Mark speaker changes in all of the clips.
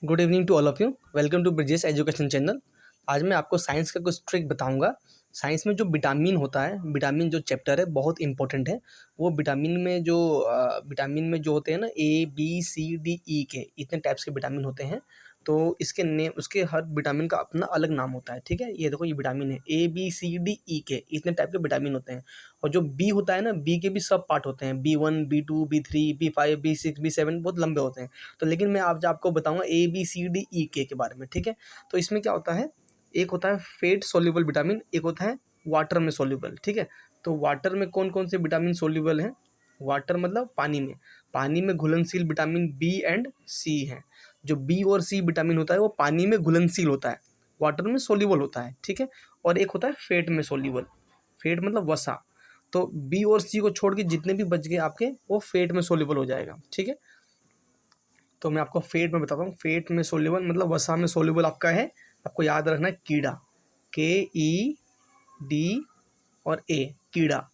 Speaker 1: Good evening to all of you. Welcome to Brijesh education channel. आज मैं आपको science का कुछ ट्रिक बताऊंगा। साइंस में जो विटामिन होता है, विटामिन जो चैप्टर है बहुत इंपॉर्टेंट है। वो विटामिन में जो होते हैं ना, A B C D E के इतने टाइप्स के विटामिन होते हैं। तो इसके नेम, उसके हर विटामिन का अपना अलग नाम होता है। ठीक है, ये देखो, ये विटामिन है A B C D E के, इतने टाइप के विटामिन होते हैं। और जो बी होता है ना, बी के भी सब पार्ट होते हैं, B1 B2 B3 B5 B6 B7, बहुत लंबे होते हैं। तो लेकिन मैं आज आपको बताऊंगा A B C D E के बारे में। ठीक है, तो इसमें क्या होता है, एक होता है फेट सोल्यूबल विटामिन, एक होता है वाटर में सोल्यूबल। ठीक है, तो वाटर में कौन कौन से विटामिन सोल्यूबल हैं? वाटर मतलब पानी में घुलनशील विटामिन बी एंड सी है। जो बी और सी विटामिन होता है वो पानी में घुलनशील होता है, वाटर में सोल्यूबल होता है। ठीक है, और एक होता है फेट में सोल्यूबल। फेट मतलब वसा। तो बी और सी को छोड़ के जितने भी बच गए आपके, वो फेट में सोल्यूबल हो जाएगा। ठीक है, तो मैं आपको फेट में बताता हूँ। फेट में सोल्यूबल मतलब वसा में सोल्यूबल आपका है, आपको याद रखना है, कीड़ा। KED और ए, कीड़ा।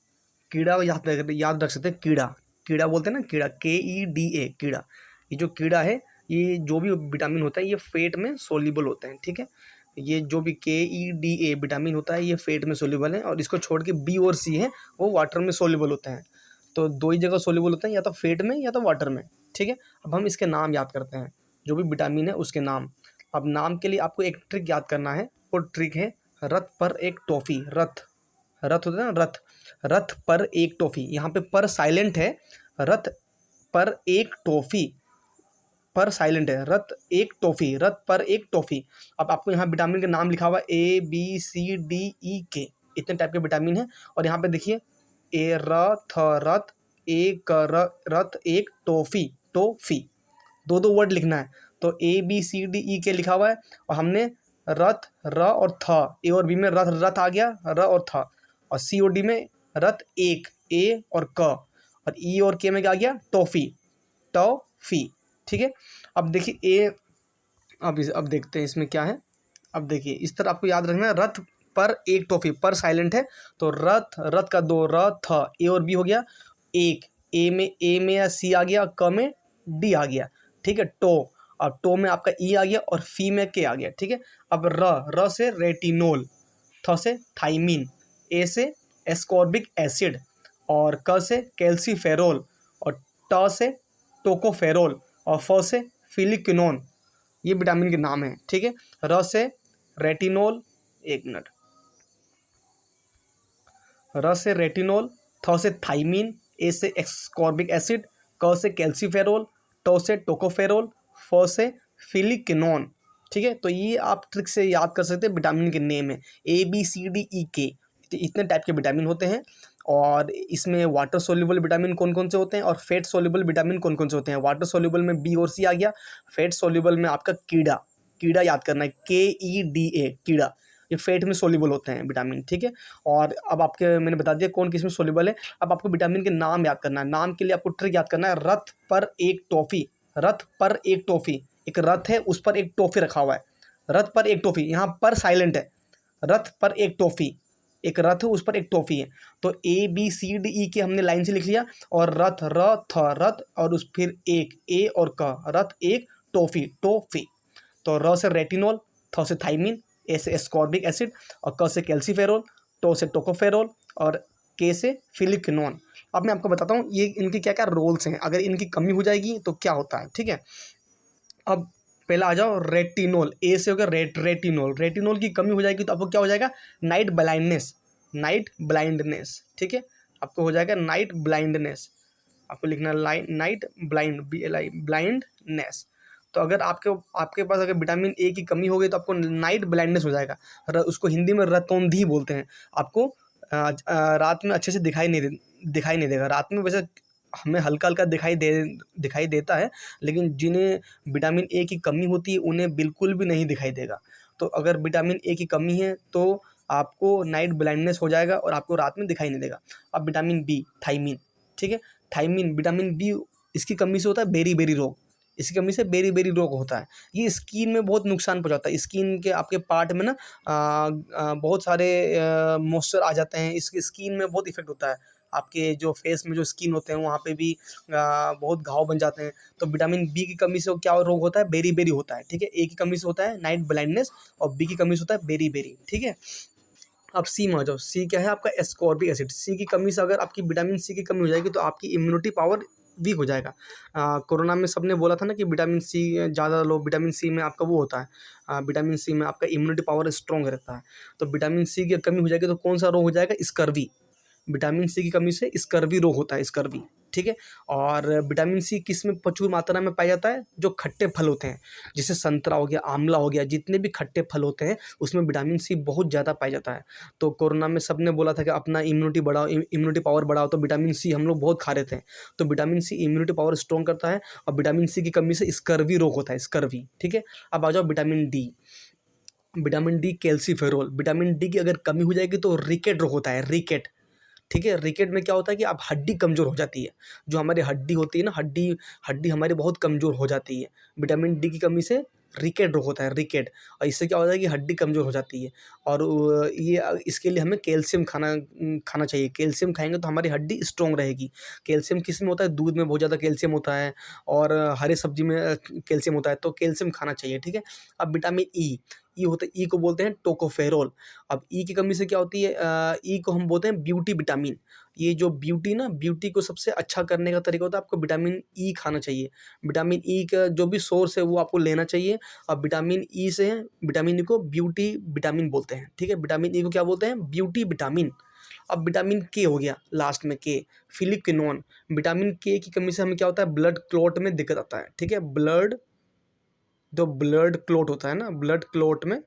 Speaker 1: कीड़ा याद रख सकते हैं, कीड़ा। कीड़ा बोलते हैं ना, कीड़ा, KEDA, कीड़ा। ये जो कीड़ा है, ये जो भी विटामिन होता है ये फेट में सोल्यूबल होते हैं। ठीक है, ये जो भी KEDA विटामिन होता है ये फेट में सोल्यूबल है, और इसको छोड़ के बी और सी है वो वाटर में सोल्यूबल होते हैं। तो दो ही जगह सोल्यूबल होते हैं, या तो फेट में या तो वाटर में। ठीक है, अब हम इसके नाम याद करते हैं, जो भी विटामिन है उसके नाम। अब नाम के लिए आपको एक ट्रिक याद करना है, वो ट्रिक है रथ पर एक टॉफी। रथ, रथ होता है ना, रथ। रथ पर एक टॉफी, यहाँ पे पर साइलेंट है। रथ पर एक टॉफी, पर साइलेंट है। रथ एक टॉफी, रथ पर एक टॉफी। अब आपको यहाँ विटामिन के नाम लिखा हुआ है ABCDE इतने टाइप के विटामिन है। और यहाँ पे देखिए, ए रथ, रथ एक, रथ एक टॉफी, टॉफी, दो दो वर्ड लिखना है। तो ABCDE लिखा हुआ है, और हमने रथ, र और थ, ए और बी में रथ, रथ आ गया, र और थ। और सी और डी में रथ एक, ए और क। और ई और के में क्या आ गया? Toffee, toffee. ठीक है, अब देखिए ए, अब देखते हैं इसमें क्या है। अब देखिए, इस तरह आपको याद रखना है, रथ पर एक टॉफी, पर साइलेंट है। तो रथ, रथ का दो, र थ, ए और बी हो गया एक, ए में या सी आ गया, क में डी आ गया। ठीक है, टो, अब टो में आपका ई आ गया, और फी में के आ गया। ठीक है, अब र से रेटिनोल, थ से थाइमीन, ए से एस्कॉर्बिक एसिड, और क से कैल्सीफेरोल, और ट से टोकोफेरोल, और फ से फिलिक्विनोन। ये विटामिन के नाम हैं। ठीक है, र से रेटिनोल, एक मिनट, र से रेटिनोल, थ से थाइमीन, ए से एक्सकॉर्बिक एसिड, क से कैल्सीफेरोल, ट से टोकोफेरोल, फ से फिलिक्विनोन। ठीक है, तो ये आप ट्रिक से याद कर सकते हैं, विटामिन के नेम है ABCDE इतने टाइप के विटामिन होते हैं। और इसमें वाटर सोल्यूबल विटामिन कौन कौन से होते हैं, और फेट सोल्यूबल विटामिन कौन कौन से होते हैं? वाटर सोल्यूबल में बी और सी आ गया, फेट सोल्यूबल में आपका कीड़ा, कीड़ा याद करना है, KEDA, कीड़ा। ये फेट में सोल्यूबल होते हैं विटामिन। ठीक है, और अब आपके मैंने बता दिया कौन किस में सोल्यूबल है। अब आपको विटामिन के नाम याद करना है। नाम के लिए आपको ट्रिक याद करना है, रथ पर एक टॉफी। रथ पर एक टॉफी, एक रथ है उस पर एक टॉफी रखा हुआ है, रथ पर एक टॉफी, यहाँ पर साइलेंट है। रथ पर एक टॉफी, एक रथ है उस पर एक टॉफी है। तो ABCDE के हमने लाइन से लिख लिया, और रथ, र थ, रथ, और उस फिर एक, ए और क, रथ एक टॉफी, टॉफी। तो र से रेटिनोल, थ से थाइमीन, ए से एस्कॉर्बिक एसिड, और क से कैल्सीफेरोल, टो से टोकोफेरोल, और के से फिलिक्विनोन। अब मैं आपको बताता हूँ ये इनके क्या क्या रोल्स हैं, अगर इनकी कमी हो जाएगी तो क्या होता है। ठीक है, अब पहला आ जाओ रेटिनोल, ए से हो गया रेटिनोल। रेटिनोल की कमी हो जाएगी तो आपको क्या हो जाएगा? Night blindness, night blindness. ठीक है, आपको हो जाएगा नाइट ब्लाइंडनेस। आपको लिखना नाइट ब्लाइंड, BLI, ब्लाइंडनेस। तो अगर आपके पास अगर विटामिन ए की कमी हो गई तो आपको नाइट ब्लाइंडनेस हो जाएगा। उसको हिंदी में रतौंधी बोलते हैं। आपको रात में अच्छे से दिखाई नहीं देगा। रात में वैसे हमें हल्का हल्का दिखाई देता है, लेकिन जिन्हें विटामिन ए की कमी होती है उन्हें बिल्कुल भी नहीं दिखाई देगा। तो अगर विटामिन ए की कमी है तो आपको नाइट ब्लाइंडनेस हो जाएगा, और आपको रात में दिखाई नहीं देगा। अब विटामिन बी, थाइमीन। ठीक है, थाइमीन, विटामिन बी, इसकी कमी से होता है बेरी बेरी रोग। इसकी कमी से बेरी बेरी रोग होता है। ये स्किन में बहुत नुकसान पहुंचाता है। स्किन के आपके पार्ट में ना बहुत सारे मॉइस्चर आ जाते हैं, इसकी स्किन में बहुत इफेक्ट होता है। आपके जो फेस में जो स्किन होते हैं वहाँ पे भी बहुत घाव बन जाते हैं। तो विटामिन बी की कमी से क्या रोग होता है, बेरी बेरी होता है, ठीक है। ए की कमी से होता है नाइट ब्लाइंडनेस और बी की कमी से होता है बेरी बेरी, ठीक है। अब सी में आ जाओ। सी क्या है आपका, एस्कॉर्बिक एसिड। सी की कमी से अगर आपकी विटामिन सी की कमी हो जाएगी तो आपकी इम्यूनिटी पावर वीक हो जाएगा। कोरोना में सबने बोला था ना कि विटामिन सी ज़्यादा लो, विटामिन सी में आपका वो होता है, विटामिन सी में आपका इम्यूनिटी पावर स्ट्रॉन्ग रहता है। तो विटामिन सी की कमी हो जाएगी तो कौन सा रोग हो जाएगा, स्कर्वी। विटामिन सी की कमी से स्कर्वी रोग होता है, स्कर्वी, ठीक है। और विटामिन सी किस में प्रचुर मात्रा में पाया जाता है, जो खट्टे फल होते हैं, जैसे संतरा हो गया, आंवला हो गया, जितने भी खट्टे फल होते हैं उसमें विटामिन सी बहुत ज़्यादा पाया जाता है। तो कोरोना में सबने बोला था कि अपना इम्यूनिटी बढ़ाओ, इम्यूनिटी पावर बढ़ाओ, तो विटामिन सी हम लोग बहुत खा रहे थे। तो vitamin C immunity power strong करता है और विटामिन सी की कमी से स्कर्वी रोग होता है, स्कर्वी, ठीक है। अब आ जाओ vitamin D. Vitamin D calciferol. Vitamin D की अगर कमी हो जाएगी तो रिकेट रोग होता है, रिकेट, ठीक है। रिकेट में क्या होता है कि आप हड्डी कमज़ोर हो जाती है, जो हमारी हड्डी होती है ना, हड्डी हड्डी हमारी बहुत कमज़ोर हो जाती है। विटामिन डी की कमी से रिकेट रोग होता है, रिकेट। और इससे क्या होता है कि हड्डी कमज़ोर हो जाती है। और इसके लिए हमें कैल्शियम खाना चाहिए। कैल्शियम खाएंगे तो हमारी हड्डी स्ट्रॉन्ग रहेगी। कैल्शियम किस में होता है, दूध में बहुत ज़्यादा कैल्शियम होता है और हरे सब्जी में कैल्शियम होता है, तो कैल्शियम खाना चाहिए, ठीक है। अब विटामिन ई। ई होता है, ई को बोलते हैं टोकोफेरोल। अब ई की कमी से क्या होती है, ई को हम बोलते हैं ब्यूटी विटामिन। ये जो ब्यूटी ना, ब्यूटी को सबसे अच्छा करने का तरीका होता है, आपको विटामिन ई खाना चाहिए। विटामिन ई का जो भी सोर्स है वो आपको लेना चाहिए। और विटामिन ई से, विटामिन ई को ब्यूटी विटामिन बोलते हैं, ठीक है। विटामिन ई को क्या बोलते हैं, ब्यूटी विटामिन। अब विटामिन के हो गया लास्ट में, के, फिलिक्विनोन। विटामिन के की कमी से हमें क्या होता है, ब्लड क्लॉट में दिक्कत आता है, ठीक है। ब्लड क्लॉट होता है ना, ब्लड क्लॉट में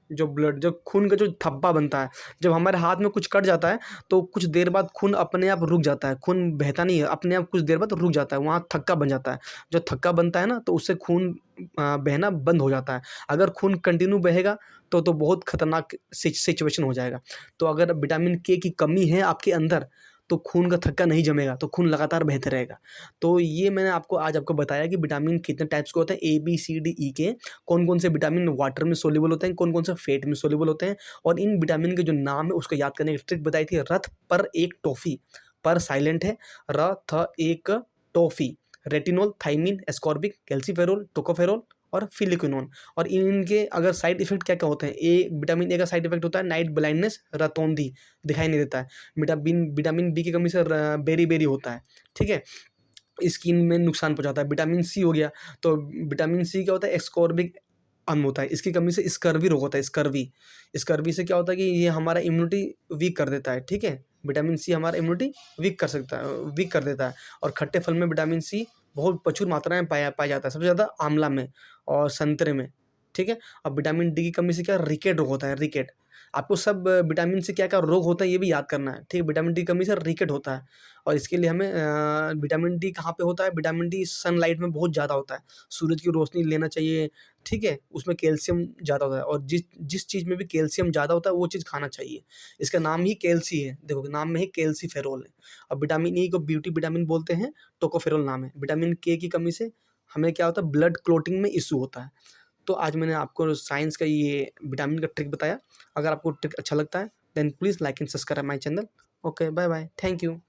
Speaker 1: जो खून का जो थब्बा बनता है, जब हमारे हाथ में कुछ कट जाता है तो कुछ देर बाद खून अपने आप रुक जाता है, खून बहता नहीं है, अपने आप कुछ देर बाद रुक जाता है, वहाँ थक्का बन जाता है। जो थक्का बनता है ना तो उससे खून बहना बंद हो जाता है। अगर खून कंटिन्यू बहेगा तो बहुत खतरनाक सिचुएशन हो जाएगा। तो अगर विटामिन के की कमी है आपके अंदर तो खून का थक्का नहीं जमेगा, तो खून लगातार बहते रहेगा। तो ये मैंने आज आपको बताया कि विटामिन कितने टाइप्स के होते हैं, A B C D E के। कौन कौन से विटामिन वाटर में सोल्यूबल होते हैं, कौन कौन से फैट में सोल्यूबल होते हैं, और इन विटामिन के जो नाम है उसको याद करने की ट्रिक बताई थी। रथ पर एक टॉफी, पर साइलेंट है, र थ एक toffee. Retinol, thymine, ascorbic, calciferol, tocopherol और फिलिक्विनोन। और इनके अगर साइड इफेक्ट क्या क्या होते हैं, विटामिन ए का साइड इफेक्ट होता है नाइट ब्लाइंडनेस, रतौंधी, दिखाई नहीं देता है। विटामिन बी की कमी से बेरी बेरी होता है, ठीक है, स्किन में नुकसान पहुंचाता है। विटामिन सी हो गया, तो विटामिन सी क्या होता है, एक्सकॉर्बिक अम्ल होता है, इसकी कमी से स्कर्वी रोग होता है, स्कर्वी। स्कर्वी से क्या होता है कि ये हमारा इम्यूनिटी वीक कर देता है, ठीक है। विटामिन सी हमारा इम्यूनिटी वीक कर देता है। और खट्टे फल में विटामिन सी बहुत प्रचुर मात्रा में पाया जाता है, सबसे ज़्यादा आंवला में और संतरे में, ठीक है। अब विटामिन डी की कमी से क्या, रिकेट रोग होता है, रिकेट। आपको सब विटामिन से क्या क्या रोग होता है ये भी याद करना है, ठीक है। विटामिन डी की कमी से रिकेट होता है। और इसके लिए हमें विटामिन डी कहाँ पे होता है, विटामिन डी सनलाइट में बहुत ज़्यादा होता है, सूरज की रोशनी लेना चाहिए, ठीक है। उसमें कैल्शियम ज़्यादा होता है, और जिस जिस चीज़ में भी कैल्शियम ज़्यादा होता है वो चीज़ खाना चाहिए। इसका नाम ही कैल्सी है, देखो नाम में ही कैल्सीफेरोल है। अब विटामिन ई को ब्यूटी विटामिन बोलते हैं, टोकोफेरोल नाम है। विटामिन के की कमी से हमें क्या होता है, ब्लड क्लॉटिंग में इशू होता है। तो आज मैंने आपको साइंस का ये विटामिन का ट्रिक बताया। अगर आपको ट्रिक अच्छा लगता है then please like and subscribe my channel. Okay, bye bye, thank you.